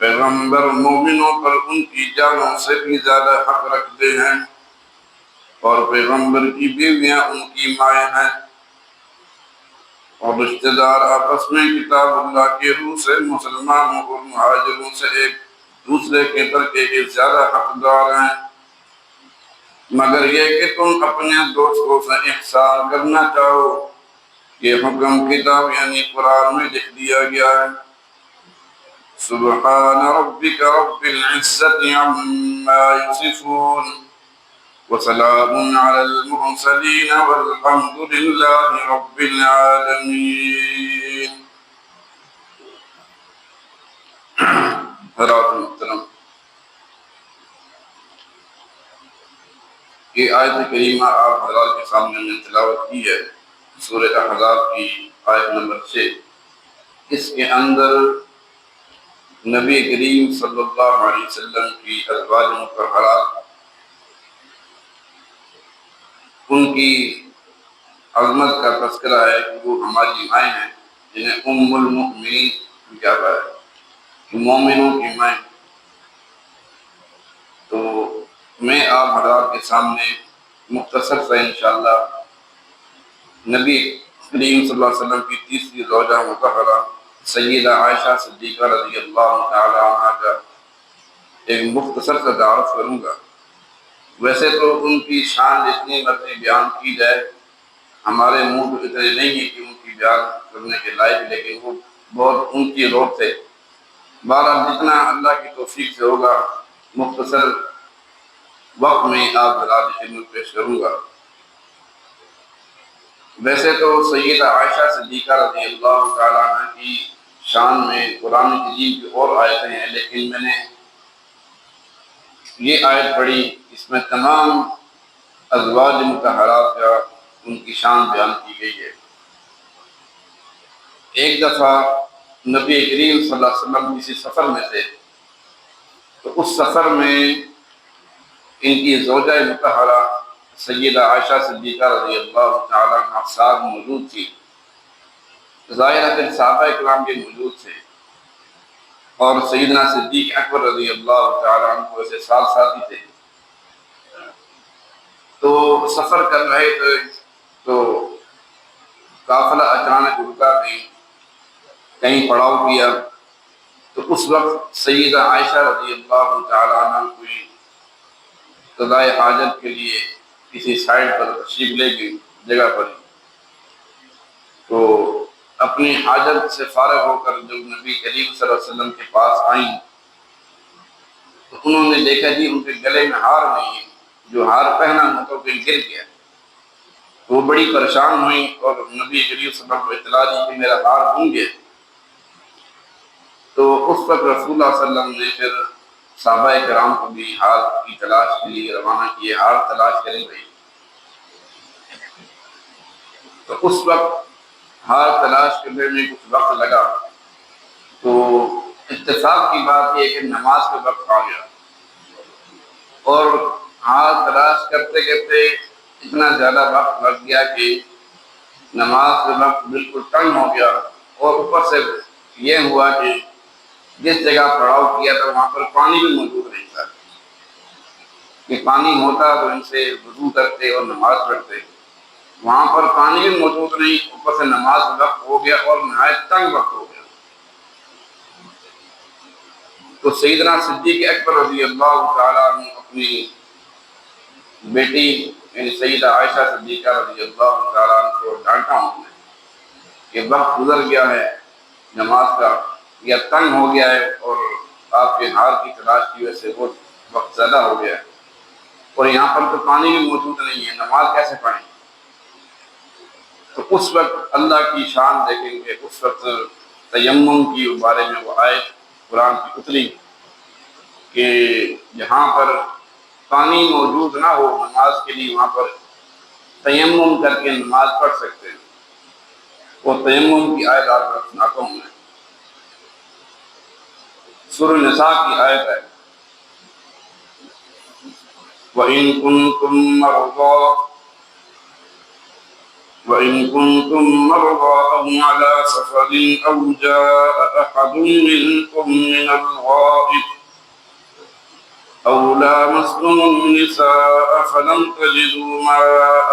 پیغمبر مومنوں پر ان کی جانوں سے بھی زیادہ حق رکھتے ہیں، اور پیغمبر کی بیویاں ان کی مائیں ہیں، اور رشتہ دار آپس میں کتاب اللہ کے روح سے مسلمانوں اور مہاجروں سے ایک دوسرے کے ترکے کے زیادہ حقدار ہیں، مگر یہ کہ تم اپنے دوستوں سے احسان کرنا چاہو۔ یہ حکم کتاب یعنی قرآن میں لکھ دیا گیا ہے۔ سبحان ربک رب العزت عما یصفون وسلام علی المرسلین والحمد للہ رب العالمین۔ حضرات محترم، یہ آیت کریمہ آپ حضرات کے سامنے میں تلاوت کی ہے، سورہ احزاب کی آیت نمبر 6۔ اس کے اندر نبی کریم صلی اللہ علیہ وسلم کی ازواج مطہرات، ان کی عظمت کا تذکرہ ہے کہ وہ ہماری مائیں ہیں، جنہیں ام المؤمنین کہا ہے، مومنوں کی مائیں۔ تو میں آپ حضرات کے سامنے مختصر سے انشاءاللہ نبی کریم صلی اللہ علیہ وسلم کی تیسری زوجہ مطہرہ سیدہ عائشہ صدیقہ رضی اللہ تعالی عنہ کا ایک مختصر سے تعارف کروں گا۔ ویسے تو ان کی شان جتنی مرضی بیان کی جائے، ہمارے منہ تو اتنے نہیں ہیں کہ ان کی بیان کرنے کے لائق، لیکن وہ بہت اونچی روح تھے۔ بہرحال جتنا اللہ کی توفیق سے ہوگا مختصر وقت میں آپ حضرات کی خدمت پیش کروں گا۔ ویسے تو سیدہ عائشہ صدیقہ رضی اللہ تعالیٰ عنہ کی شان میں قرآن کریم کی اور آیتیں ہیں، لیکن میں نے یہ آیت پڑھی، اس میں تمام ازواج مطہرات کا ان کی شان بیان کی گئی ہے۔ ایک دفعہ نبی کریم صلی اللہ علیہ وسلم کسی سفر میں تھے، تو اس سفر میں ان کی زوجہ مطہرہ سیدہ عائشہ صدیقہ رضی اللہ تعالیٰ عنہ ساتھ موجود تھی۔ ظاہر ہے کہ صحابہ کرام بھی موجود تھے، اور سیدنا صدیق اکبر رضی اللہ تعالیٰ عنہ ویسے ساتھ ساتھی تھے۔ تو سفر کر رہے تھے تو قافلہ اچانک رکا، کہیں پڑاؤ کیا، تو اس وقت سیدہ عائشہ رضی اللہ تعالیٰ عنہ کوئی قضائے حاجت کے لیے کسی سائڈ پر تشریف لے گئی جگہ پر، تو اپنی حاجت سے فارغ ہو کر جب نبی کریم صلی اللہ علیہ وسلم کے پاس آئیں تو انہوں نے دیکھا جی ان کے گلے میں ہار نہیں ہے، جو ہار پہنا ہوا تو گر گیا۔ وہ بڑی پریشان ہوئی اور نبی کریم صلی اللہ علیہ وسلم کو اطلاع دی کہ میرا ہار گم گیا۔ تو اس وقت رسول اللہ صلی اللہ علیہ وسلم نے پھر صحابہ کرام کو بھی ہار کی تلاش کے لیے روانہ کیے، ہار تلاش کریں گے۔ تو اس وقت ہار تلاش کرنے میں کچھ وقت لگا، تو اتفاق کی بات یہ کہ نماز کا وقت آ گیا، اور ہار تلاش کرتے کرتے اتنا زیادہ وقت لگ گیا کہ نماز کا وقت بالکل تنگ ہو گیا، اور اوپر سے یہ ہوا کہ جس جگہ پڑاؤ کیا تھا وہاں پر پانی بھی موجود نہیں تھا، کہ پانی ہوتا تو ان سے وضو کرتے اور نماز پڑھتے، وہاں پر پانی بھی موجود نہیں، اوپر سے نماز کا وقت ہو گیا اور نہایت تنگ وقت ہو گیا۔ تو سیدنا صدیق اکبر رضی اللہ تعالیٰ عنہ اپنی بیٹی یعنی سیدہ عائشہ صدیقہ رضی اللہ تعالیٰ عنہ کو ڈانٹا انہوں نے کہ وقت گزر گیا ہے نماز کا، یا تنگ ہو گیا ہے، اور آپ کے ہار کی تلاش کی وجہ سے بہت وقت زیادہ ہو گیا ہے، اور یہاں پر تو پانی بھی موجود نہیں ہے، نماز کیسے پڑھیں؟ تو اس وقت اللہ کی شان دیکھیں گے، اس وقت تیمم کی بارے میں وہ آیت قرآن کی اتری کہ جہاں پر پانی موجود نہ ہو نماز کے لیے، وہاں پر تیمم کر کے نماز پڑھ سکتے ہیں۔ وہ تیمم کی آیت آپ کو سناتا ہوں میں، سورہ نساء کی آیت ہے، وَإِن كُنتُم مَّرْضَىٰ وإن كنتم مرضى أو على سفر أو جاء أحد منكم من الغائط أو لامستم النساء فلم تجدوا ماء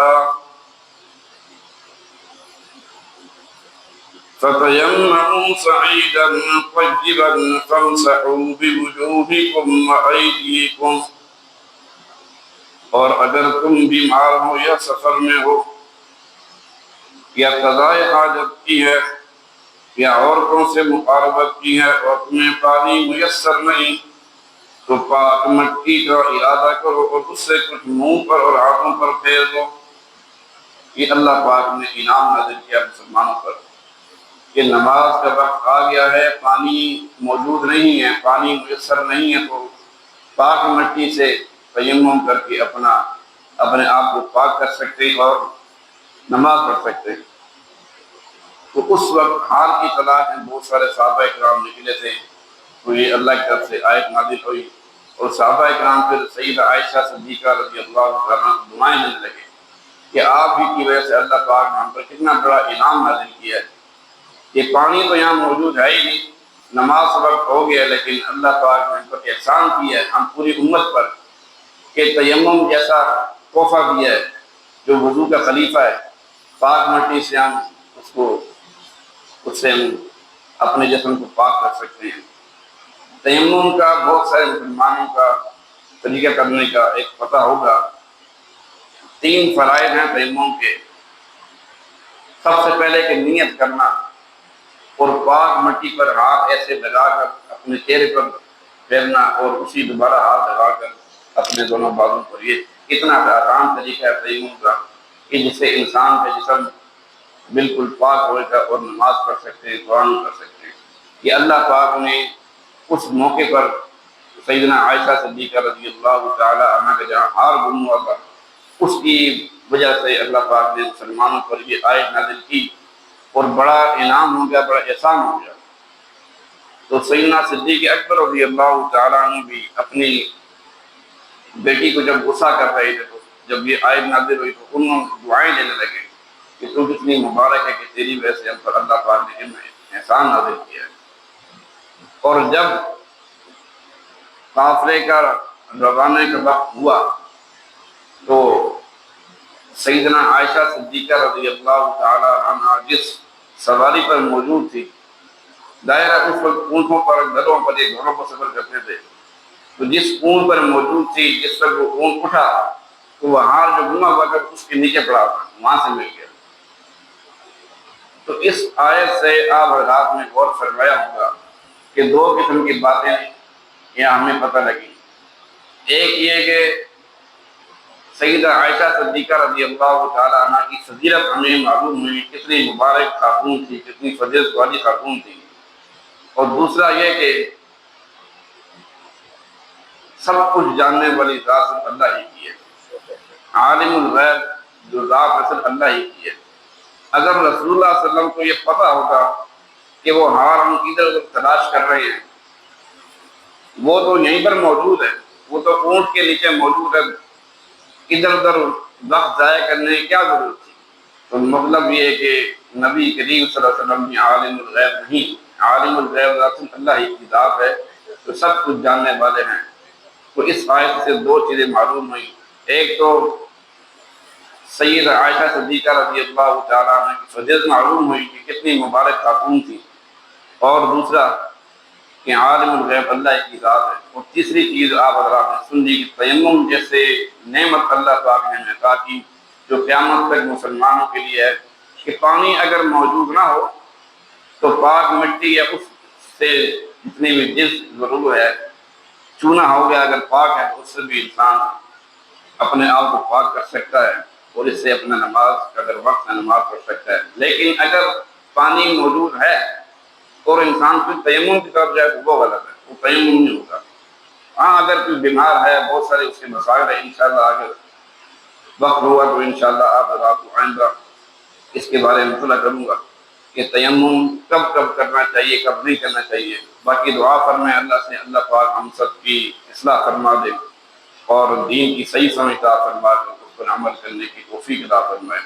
فتيمموا صعيدا طيبا فامسحوا بوجوهكم وأيديكم، اور اگر تم بیمار ہو یا سفر میں ہو یا قضاء حاجت کی ہے یا عورتوں سے مقاربت کی ہے اور تمہیں پانی میسر نہیں تو پاک مٹی کا ارادہ کرو اور اس سے کچھ منہ پر اور ہاتھوں پر پھیر دو۔ یہ اللہ پاک نے انعام نازل کیا مسلمانوں پر کہ نماز کا وقت آ گیا ہے، پانی موجود نہیں ہے، پانی میسر نہیں ہے، تو پاک مٹی سے تیمم کر کے اپنے آپ کو پاک کر سکتے اور نماز پڑھ سکتے۔ تو اس وقت حال کی تلاش میں بہت سارے صحابہ کرام نکلے تھے، تو یہ اللہ کی طرف سے آیت نازل ہوئی اور صحابہ کرام پھر سیدہ عائشہ صدیقہ رضی اللہ عنہ کو دعائیں دینے لگے کہ آپ ہی کی وجہ سے اللہ پاک نے ہم پر کتنا بڑا انعام نازل کیا ہے۔ یہ پانی تو یہاں موجود ہے ہی نہیں، نماز وقت ہو گیا، لیکن اللہ پاک نے ہم پر احسان کیا ہے ہم پوری امت پر کہ تیمم جیسا تحفہ دیا ہے جو وضو کا خلیفہ ہے، پاک مٹی سے ہم اس سے ہم اپنے جسم کو پاک کر سکتے ہیں۔ تیمم کا بہت سارے مسلمانوں کا طریقہ کرنے کا ایک پتہ ہوگا۔ 3 فرائض ہیں تیمم کے۔ سب سے پہلے کہ نیت کرنا اور پاک مٹی پر ہاتھ ایسے لگا کر اپنے چہرے پر پھیرنا اور اسی دوبارہ ہاتھ لگا کر اپنے دونوں بازوں پر، یہ اتنا آسان طریقہ ہے تیمم کا کہ جس سے انسان کا جسم بالکل پاک ہوئے گا اور نماز پڑھ سکتے ہیں، قرآن پڑھ سکتے ہیں۔ یہ اللہ پاک نے اس موقع پر سیدنا عائشہ صدیقہ رضی اللہ تعالی عنہ کا جہاں ہار گم ہوا تھا، اس کی وجہ سے اللہ پاک نے مسلمانوں پر یہ آیت نازل کی اور بڑا انعام ہو گیا، بڑا احسان ہو گیا۔ تو سیدنا صدیق اکبر رضی اللہ تعالیٰ عنہ بھی اپنی بیٹی کو جب غصہ کر رہے تھے، تو جب یہ آیت نازل ہوئی تو انہوں دعائیں دینے لگے کہ تو کتنی مبارک ہے کہ تیری وجہ سے ہم پر اللہ پاک نے احسان نازل کیا ہے۔ اور جب قافلے کا روانہ کا وقت ہوا تو سیدنا عائشہ صدیقہ رضی اللہ تعالی عنہ جس سواری پر موجود تھی، دائرہ اس وقت اونٹوں پر گدھوں پر ایک گھوڑوں پر سفر کرتے تھے، تو جس اونٹ پر موجود تھی جس پر وہ اونٹ اٹھا تو وہ ہار جو گما ہوا کر اس کے نیچے پڑا تھا، وہاں سے مل گیا۔ تو اس آیت سے آپ حضرات میں غور فرمایا ہوگا کہ 2 قسم کی باتیں یہاں ہمیں پتہ لگی۔ ایک یہ کہ سیدہ عائشہ صدیقہ رضی اللہ تعالیٰ عنہ کی فضیلت ہمیں معلوم ہوئی، کتنی مبارک خاتون تھی، کتنی فضیلت والی خاتون تھی۔ اور دوسرا یہ کہ سب کچھ جاننے والی ذات صرف اللہ ہی کی ہے، عالم الغیب جو ذات اصل اللہ ہی کی ہے۔ اگر رسول اللہ صلی اللہ علیہ وسلم کو یہ پتہ ہوگا کہ وہ ہار ہم ادھر ادھر تلاش کر رہے ہیں، وہ تو یہیں پر موجود ہے، وہ تو اونٹ کے نیچے موجود ہے، ادھر ادھر وقت ضائع کرنے کی کیا ضرورت تھی؟ تو مطلب یہ ہے کہ نبی کریم صلی اللہ علیہ وسلم نے عالم الغیب نہیں، عالم الغیب ذات اللہ ہی کی ذات ہے، تو سب کچھ جاننے والے ہیں۔ تو اس آیت سے 2 چیزیں معلوم ہوئی، ایک تو سیدہ عائشہ صدیقہ رضی اللہ تعالیٰ عنہ کی فضیلت معلوم ہوئی کہ کتنی مبارک خاتون تھی، اور دوسرا کہ عالم الغیب اللہ کی ذات ہے۔ اور تیسری چیز آپ حضرات نے سن لی کہ تیمم جیسے نعمت اللہ پاک نے عطا کی جو قیامت تک مسلمانوں کے لیے ہے کہ پانی اگر موجود نہ ہو تو پاک مٹی یا اس سے جتنی بھی جس ضرور ہے، چونا ہو گیا اگر پاک ہے تو اس سے بھی انسان اپنے آپ کو پاک کر سکتا ہے اور اس سے اپنا نماز اگر وقت ہے نماز پڑھ سکتا ہے۔ لیکن اگر پانی موجود ہے اور انسان پھر تیمم کی طرف جائے تو وہ غلط ہے، وہ تیمم نہیں ہوگا۔ ہاں اگر کوئی بیمار ہے، بہت سارے اس کے مسائل ہیں، انشاءاللہ اگر وقت ہوا تو انشاءاللہ آپ حضرات کو آئندہ اس کے بارے میں مطلع کروں گا کہ تیمم کب کب کرنا چاہیے، کب نہیں کرنا چاہیے۔ باقی دعا فرمائیں اللہ سے، اللہ پاک ہم سب کی اصلاح فرما دے اور دین کی صحیح سمجھ عطا فرما دے، اس پر عمل کرنے کی توفیق عطا فرمائے۔